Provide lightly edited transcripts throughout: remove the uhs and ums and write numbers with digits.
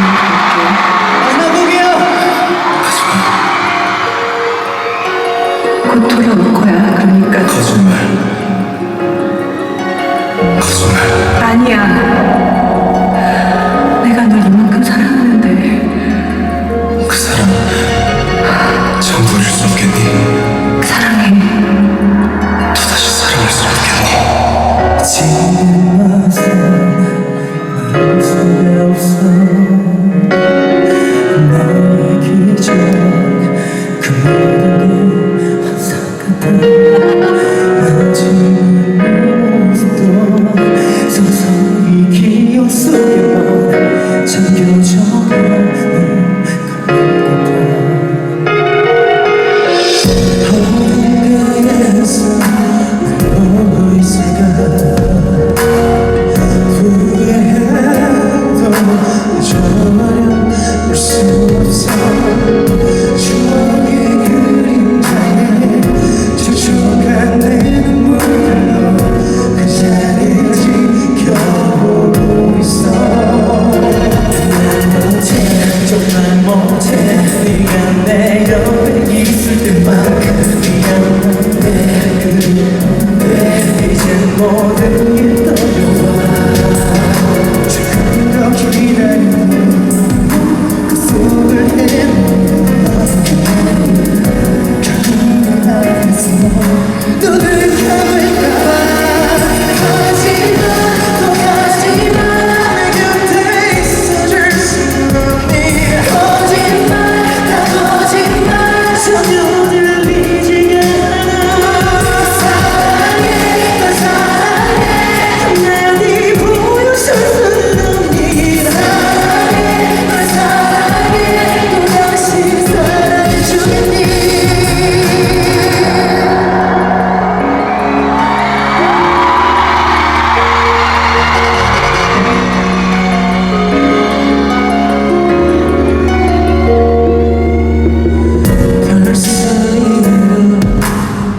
마지막 곡이에요. 곧 돌아올 거야. 그러니까 거짓말. 거짓말. 아니야. 내가 널 이만큼 사랑하는데 그 사람 전부일 수 없겠니? 사랑해. 또다시 사랑할 수 없겠니? 지금 와서 말할 수가 없어. 나의 기적 그 모든 게 환상 같아. 마지막 모습도 서서히 기억 속에만 잠겨져가는 것만 같아. 어딘가에서 날 보고 있을까. 후회해도 잊어버려 볼 수 없어. 추억의 그림자에 젖어간 내 눈물로 그 자리를 지켜보고 있어. 난 못해, 정말 못해. 네가 내 옆에 있을 때만큼 미안한데 그리운데 이젠 모든 게 떠올라. 조금 더 기다리는 그 속을 결국은 알았어. 또 들켜볼까봐. 하지마, 또 하지마. 내 곁에 있어줄 수 없니. 거짓말, 다 거짓말. 전혀 들리지가 않아. 사랑해, 널 사랑해. 날 보여줄 수는 없니. 사랑해, 널 사랑해. 또다시 사랑해주겠니. 벌써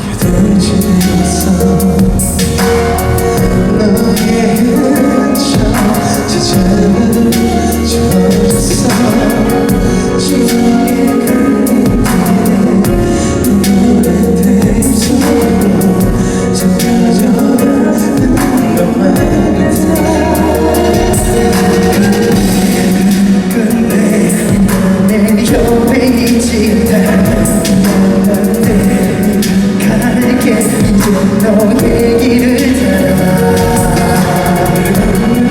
이렇게 되지않았어. 너의 흔적 제자리를 젖었어. 추억의 그림자에 눈물의 테이프 속으로 잠겨져가는 것만 같아. 끝내 내 옆에 있지 않는데 갈게. 이제 너의 길을 따라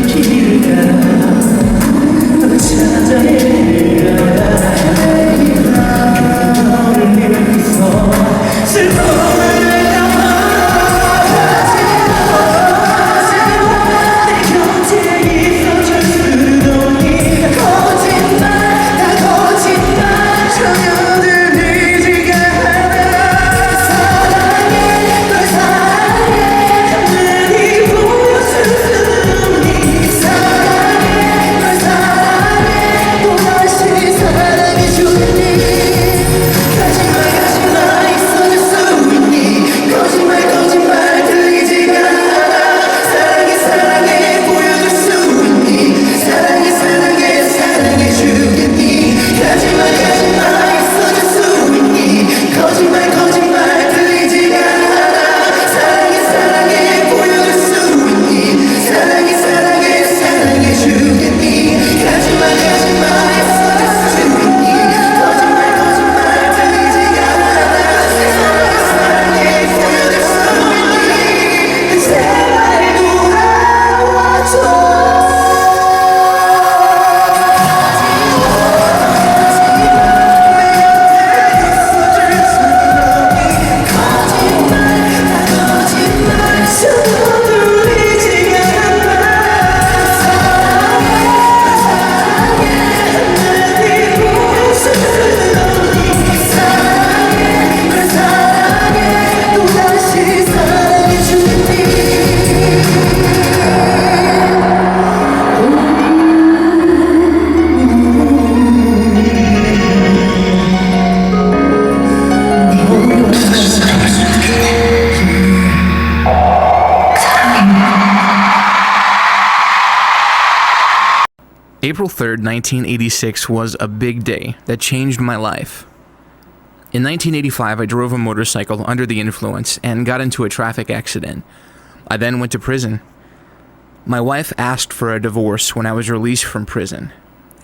길을 가라. 너 참 April 3rd, 1986 was a big day that changed my life. In 1985, I drove a motorcycle under the influence and got into a traffic accident. I then went to prison. My wife asked for a divorce when I was released from prison,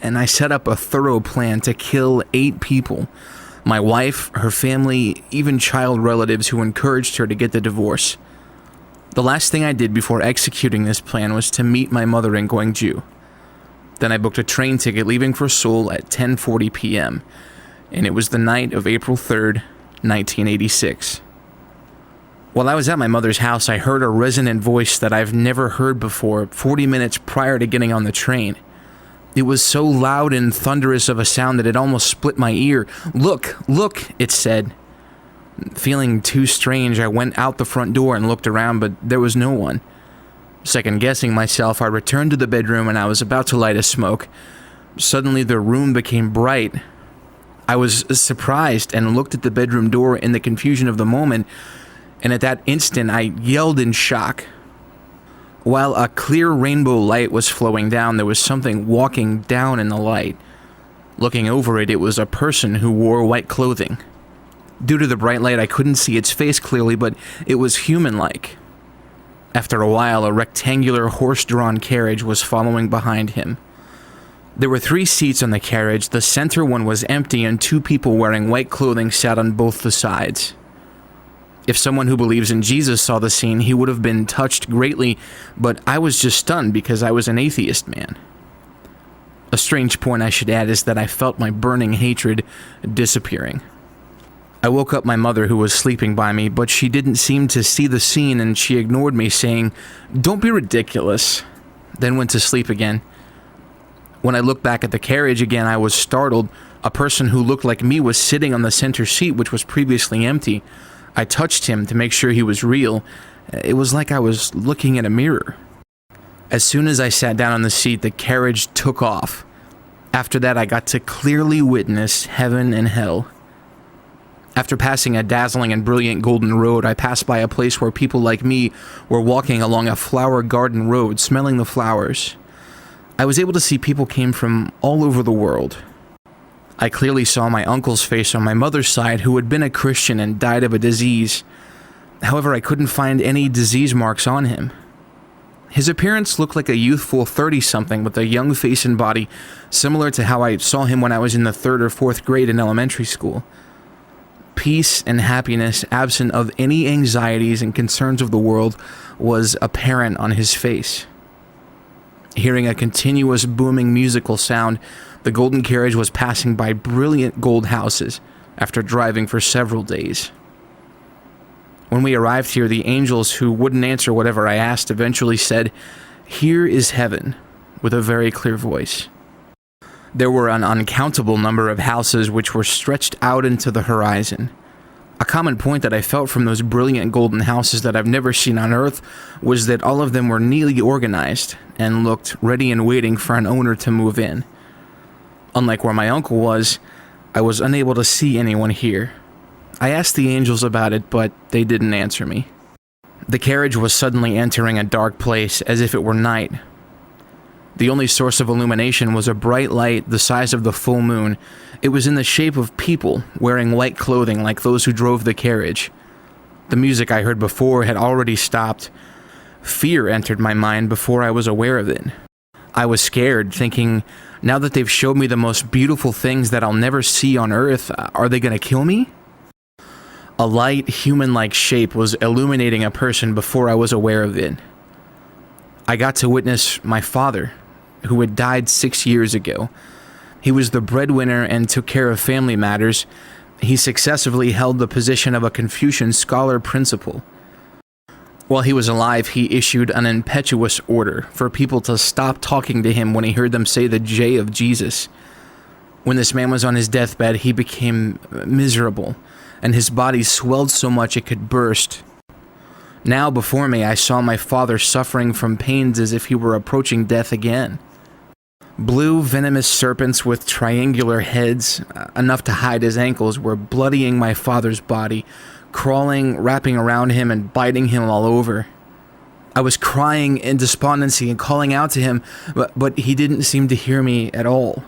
and I set up a thorough plan to kill 8 people. My wife, her family, even child relatives who encouraged her to get the divorce. The last thing I did before executing this plan was to meet my mother in Gwangju. Then I booked a train ticket leaving for Seoul at 10:40 p.m., and it was the night of April 3rd, 1986. While I was at my mother's house, I heard a resonant voice that I've never heard before 40 minutes prior to getting on the train. It was so loud and thunderous of a sound that it almost split my ear. "Look, look," it said. Feeling too strange, I went out the front door and looked around, but there was no one. Second guessing myself, I returned to the bedroom and I was about to light a smoke. Suddenly the room became bright. I was surprised and looked at the bedroom door in the confusion of the moment, and at that instant I yelled in shock. While a clear rainbow light was flowing down, there was something walking down in the light. Looking over it, it was a person who wore white clothing. Due to the bright light, I couldn't see its face clearly, but it was human-like. After a while, a rectangular horse-drawn carriage was following behind him. There were 3 seats on the carriage. The center one was empty, and 2 people wearing white clothing sat on both the sides. If someone who believes in Jesus saw the scene, he would have been touched greatly, but I was just stunned because I was an atheist man. A strange point I should add is that I felt my burning hatred disappearing. I woke up my mother, who was sleeping by me, but she didn't seem to see the scene and she ignored me, saying, "Don't be ridiculous," then went to sleep again. When I looked back at the carriage again, I was startled. A person who looked like me was sitting on the center seat, which was previously empty. I touched him to make sure he was real. It was like I was looking at a mirror. As soon as I sat down on the seat, the carriage took off. After that, I got to clearly witness heaven and hell. After passing a dazzling and brilliant golden road, I passed by a place where people like me were walking along a flower garden road, smelling the flowers. I was able to see people came from all over the world. I clearly saw my uncle's face on my mother's side, who had been a Christian and died of a disease. However, I couldn't find any disease marks on him. His appearance looked like a youthful 30-something with a young face and body, similar to how I saw him when I was in the 3rd or 4th grade in elementary school. Peace and happiness, absent of any anxieties and concerns of the world, was apparent on his face. Hearing a continuous booming musical sound, the golden carriage was passing by brilliant gold houses after driving for several days. When we arrived here, the angels, who wouldn't answer whatever I asked, eventually said, "Here is heaven," with a very clear voice. There were an uncountable number of houses which were stretched out into the horizon. A common point that I felt from those brilliant golden houses that I've never seen on Earth was that all of them were neatly organized and looked ready and waiting for an owner to move in. Unlike where my uncle was, I was unable to see anyone here. I asked the angels about it, but they didn't answer me. The carriage was suddenly entering a dark place, as if it were night. The only source of illumination was a bright light the size of the full moon. It was in the shape of people wearing white clothing like those who drove the carriage. The music I heard before had already stopped. Fear entered my mind before I was aware of it. I was scared, thinking, now that they've showed me the most beautiful things that I'll never see on Earth, are they going to kill me? A light, human-like shape was illuminating a person before I was aware of it. I got to witness my father, who had died 6 years ago. He was the breadwinner and took care of family matters. He successively held the position of a Confucian scholar principal. While he was alive, he issued an impetuous order for people to stop talking to him when he heard them say the J of Jesus. When this man was on his deathbed, he became miserable, and his body swelled so much it could burst. Now before me, I saw my father suffering from pains as if he were approaching death again. Blue, venomous serpents with triangular heads, enough to hide his ankles, were bloodying my father's body, crawling, wrapping around him, and biting him all over. I was crying in despondency and calling out to him, but he didn't seem to hear me at all.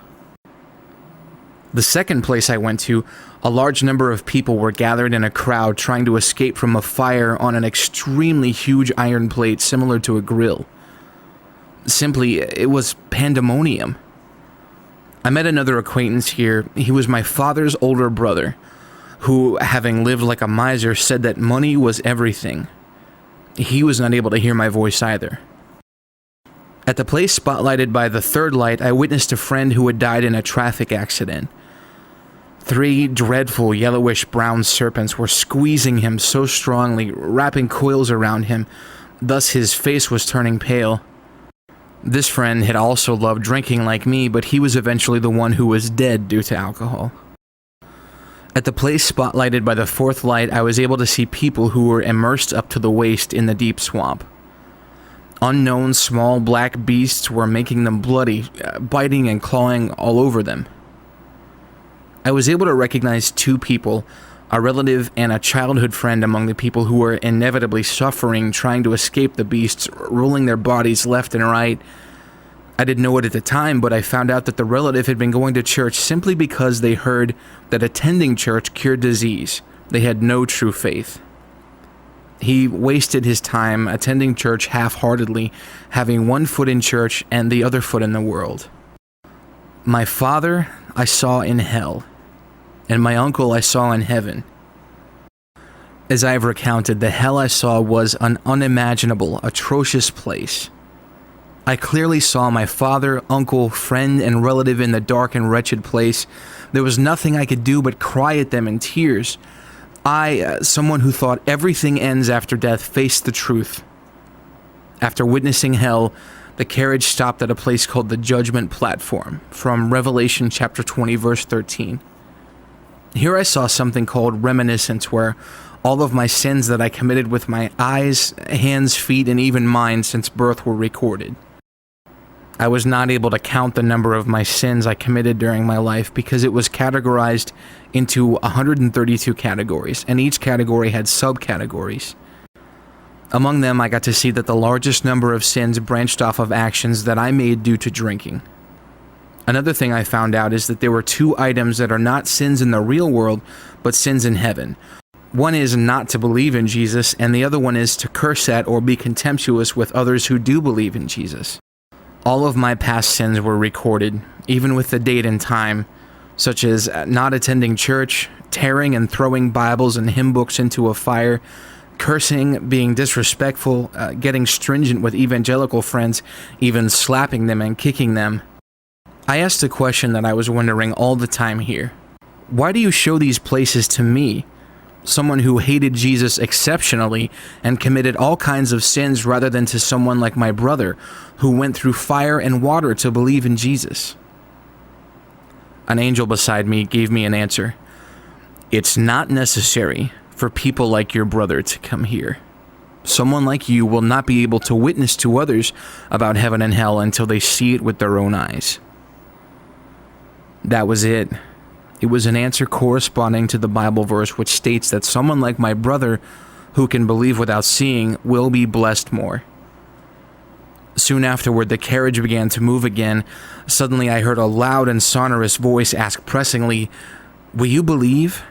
The second place I went to, a large number of people were gathered in a crowd trying to escape from a fire on an extremely huge iron plate similar to a grill. Simply, it was pandemonium. I met another acquaintance here. He was my father's older brother, who, having lived like a miser, said that money was everything. He was not able to hear my voice either. At the place spotlighted by the third light, I witnessed a friend who had died in a traffic accident. 3 dreadful yellowish-brown serpents were squeezing him so strongly, wrapping coils around him, thus his face was turning pale. This friend had also loved drinking like me, but he was eventually the one who was dead due to alcohol. At the place spotlighted by the fourth light, I was able to see people who were immersed up to the waist in the deep swamp. Unknown small black beasts were making them bloody, biting and clawing all over them. I was able to recognize 2 people, a relative and a childhood friend among the people who were inevitably suffering, trying to escape the beasts, rolling their bodies left and right. I didn't know it at the time, but I found out that the relative had been going to church simply because they heard that attending church cured disease. They had no true faith. He wasted his time attending church half-heartedly, having one foot in church and the other foot in the world. My father I saw in hell, and my uncle I saw in heaven. As I have recounted, the hell I saw was an unimaginable, atrocious place. I clearly saw my father, uncle, friend, and relative in the dark and wretched place. There was nothing I could do but cry at them in tears. I, someone who thought everything ends after death, faced the truth. After witnessing hell, the carriage stopped at a place called the Judgment Platform, from Revelation chapter 20, verse 13. Here I saw something called reminiscence, where all of my sins that I committed with my eyes, hands, feet, and even mind since birth were recorded. I was not able to count the number of my sins I committed during my life because it was categorized into 132 categories, and each category had subcategories. Among them, I got to see that the largest number of sins branched off of actions that I made due to drinking. Another thing I found out is that there were 2 items that are not sins in the real world, but sins in heaven. One is not to believe in Jesus, and the other one is to curse at or be contemptuous with others who do believe in Jesus. All of my past sins were recorded, even with the date and time, such as not attending church, tearing and throwing Bibles and hymn books into a fire, cursing, being disrespectful, getting stringent with evangelical friends, even slapping them and kicking them. I asked a question that I was wondering all the time here. Why do you show these places to me, someone who hated Jesus exceptionally and committed all kinds of sins, rather than to someone like my brother, who went through fire and water to believe in Jesus? An angel beside me gave me an answer. It's not necessary for people like your brother to come here. Someone like you will not be able to witness to others about heaven and hell until they see it with their own eyes. That was it. It was an answer corresponding to the Bible verse which states that someone like my brother, who can believe without seeing, will be blessed more. Soon afterward, the carriage began to move again. Suddenly, I heard a loud and sonorous voice ask pressingly, "Will you believe?"